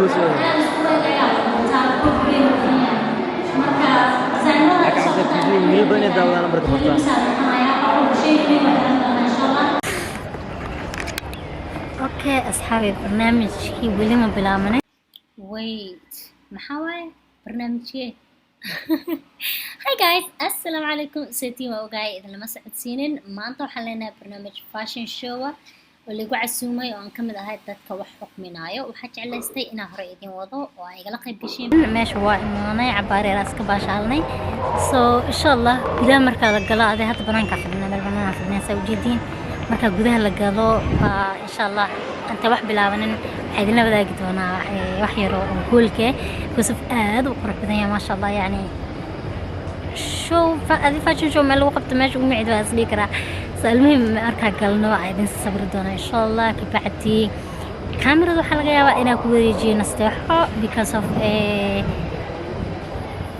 musuh. Akan ada TV milbanya dalam berkembang. اوكي اصحابي برنامجي ولي ما بلامنه ويت محاوي برنامجي هاي جايز السلام عليكم سيتي وأوجاي إذا لما سعدسينين ما أنتوا حلينا برنامج فاشن شو واللي قاعد سومي وأن كمل هاي تتكوح حكمنايا وحكي على استي إنا هريدين وضو وعيقلا قيب بشين ماشي هو إنه عباري راسك باشالني إن شاء الله إذا مركز القلاء هذا هذا برنامج كافلنا بالبرنامج في الناس وجدين marka gudaha la galo insha Allah anta wax bilaabanin waxay idin wadaagi doonaa wax yar oo goolke kusuf aad u qurux badan ma sha Allah yani show fashion show meel lagu qabto meesha ugu micid waa isdhigi karaa salmuhim marka galno ay idin sabri doonaa insha Allah ka bacdi kaamirada waxa laga yaabaa inaa ku wareejiyo nasteexo because of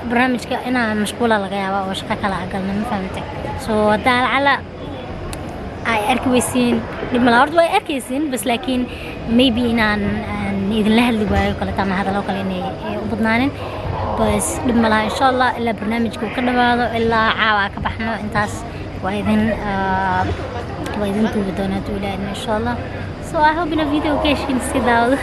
barnaamijka inaan mashquula laga yaabaa oo shaqo kala galno ma fahamtay so daal ala ay arkaysiin dhimala horta way arkaysiin bas laakiin maybe inaan idin la hadli waayo kala tama hadalo kale inay u badnaanin bas dhimala insha Allah ila barnaamijku ka dhawaado ilaa caawa ka baxno intaas waa idin tuubi doonaa tuulaan insha Allah so I hope in a video occasion sidaado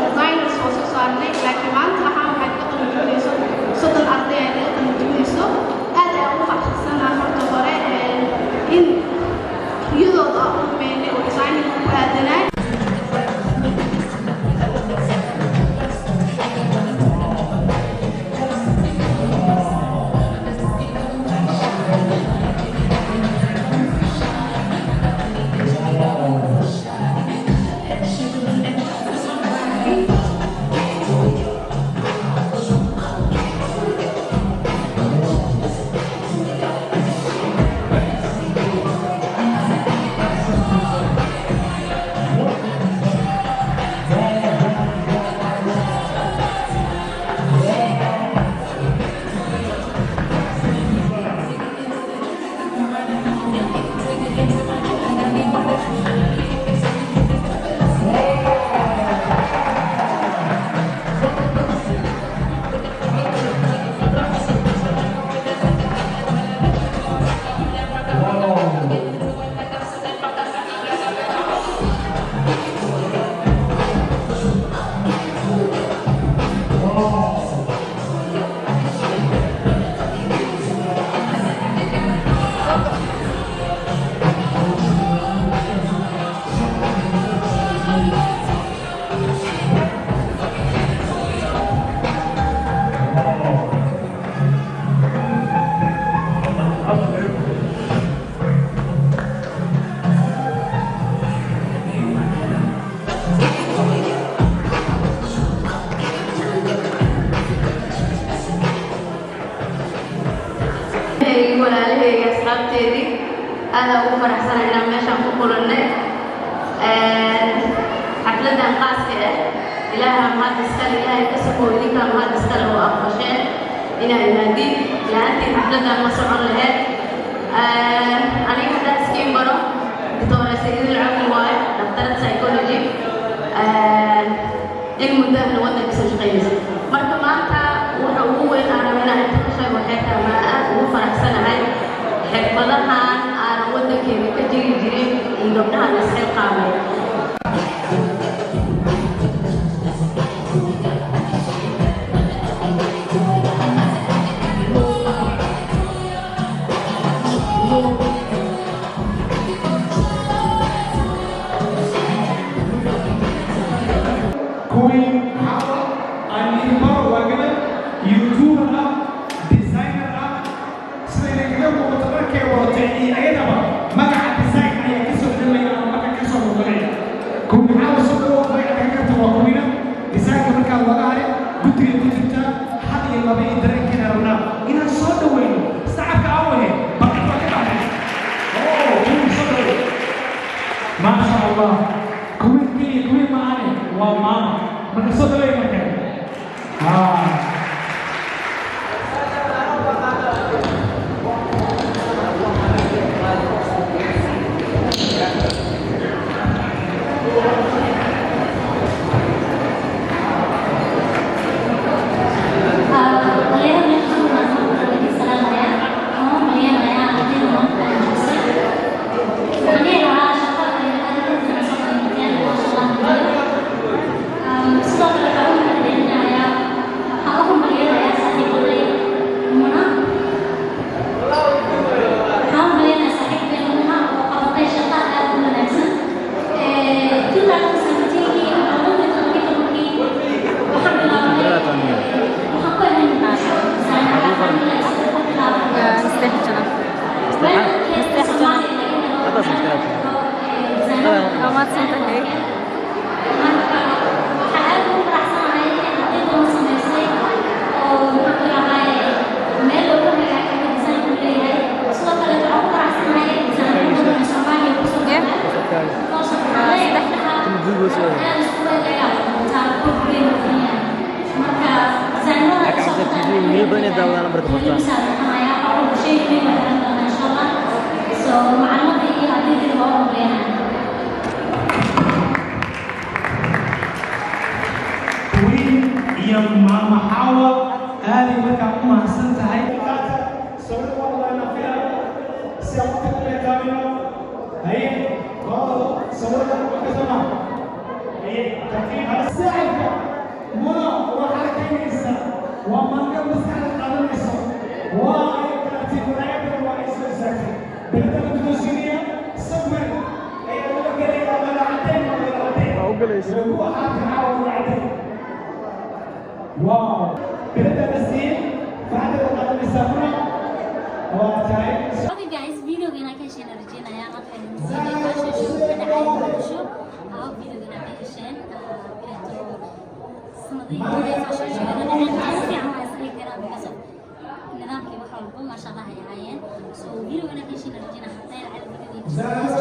designers also saarnay laakiin maanta waxaan waxay ka qalin jabinayso 30 arday walaalahayga asxaabteedii aad ugu faraxsanahay inaan meeshaan ku kulannay xafladan qaaska ah ilaaha mahad iskale ilaahay ka sokoo idinkaa mahad iskale oo aqbasheen inaa imaadiin la-aantiin xafladan ma socon laheyd aniga haddaan iskiin baro doctora sayidul cawli waaye dhaktarad psychology in muddo ahna waddanka soo shaqaynaysa marka maanta waxa ugu weyn aan rabo inaan inta ka sheego waxay tahay ma aad ugu faraxsanahay xirfadahan aanan waddankeena ka jiri jirin iyo gabdhahan isxilqaamay Queen Hawa Anima Wagana YouTuber designer sida laga muuqdo markay wadatay ayadaba magaca design ayaa ka soo dhalaya ama magaca ka soo noqonaya Queen Hawa soo waxay ka tahay Queen design marka laga haray guddiga ku jirta had iyo laba dareenkeena rabnaa inaan soo dhaweyno saacadka awee baqi ka dhacay ما شاء الله Queen maane waa maama marka soo dhawey marka Yang Mama Hawa ali markaa u mahadsan tahay sawir walba na filan si aan ku tilmaamo hay oo sawirka ka sama hay takiin saacada muna waxa keenaysa waa marka maskaxda qaadanayso waa ay kala tiirayaan waa isla saakay bedel tusiya sawir ay uga galaya magacada oo galayso waxa ka caawinaya واو كده بسين بعد ما نسافر وتاي اوكي جايز فيديو هنا كاشين رجينا يا ما كان نسينا كاشين شو انا عايز شو فيديو هنا كاشين سمدي كاشين انا عندي في عم اسري كده بحسب النظام كيف حلقه ما شاء الله هي عين سو فيديو هنا كاشين رجينا حتى على الفيديو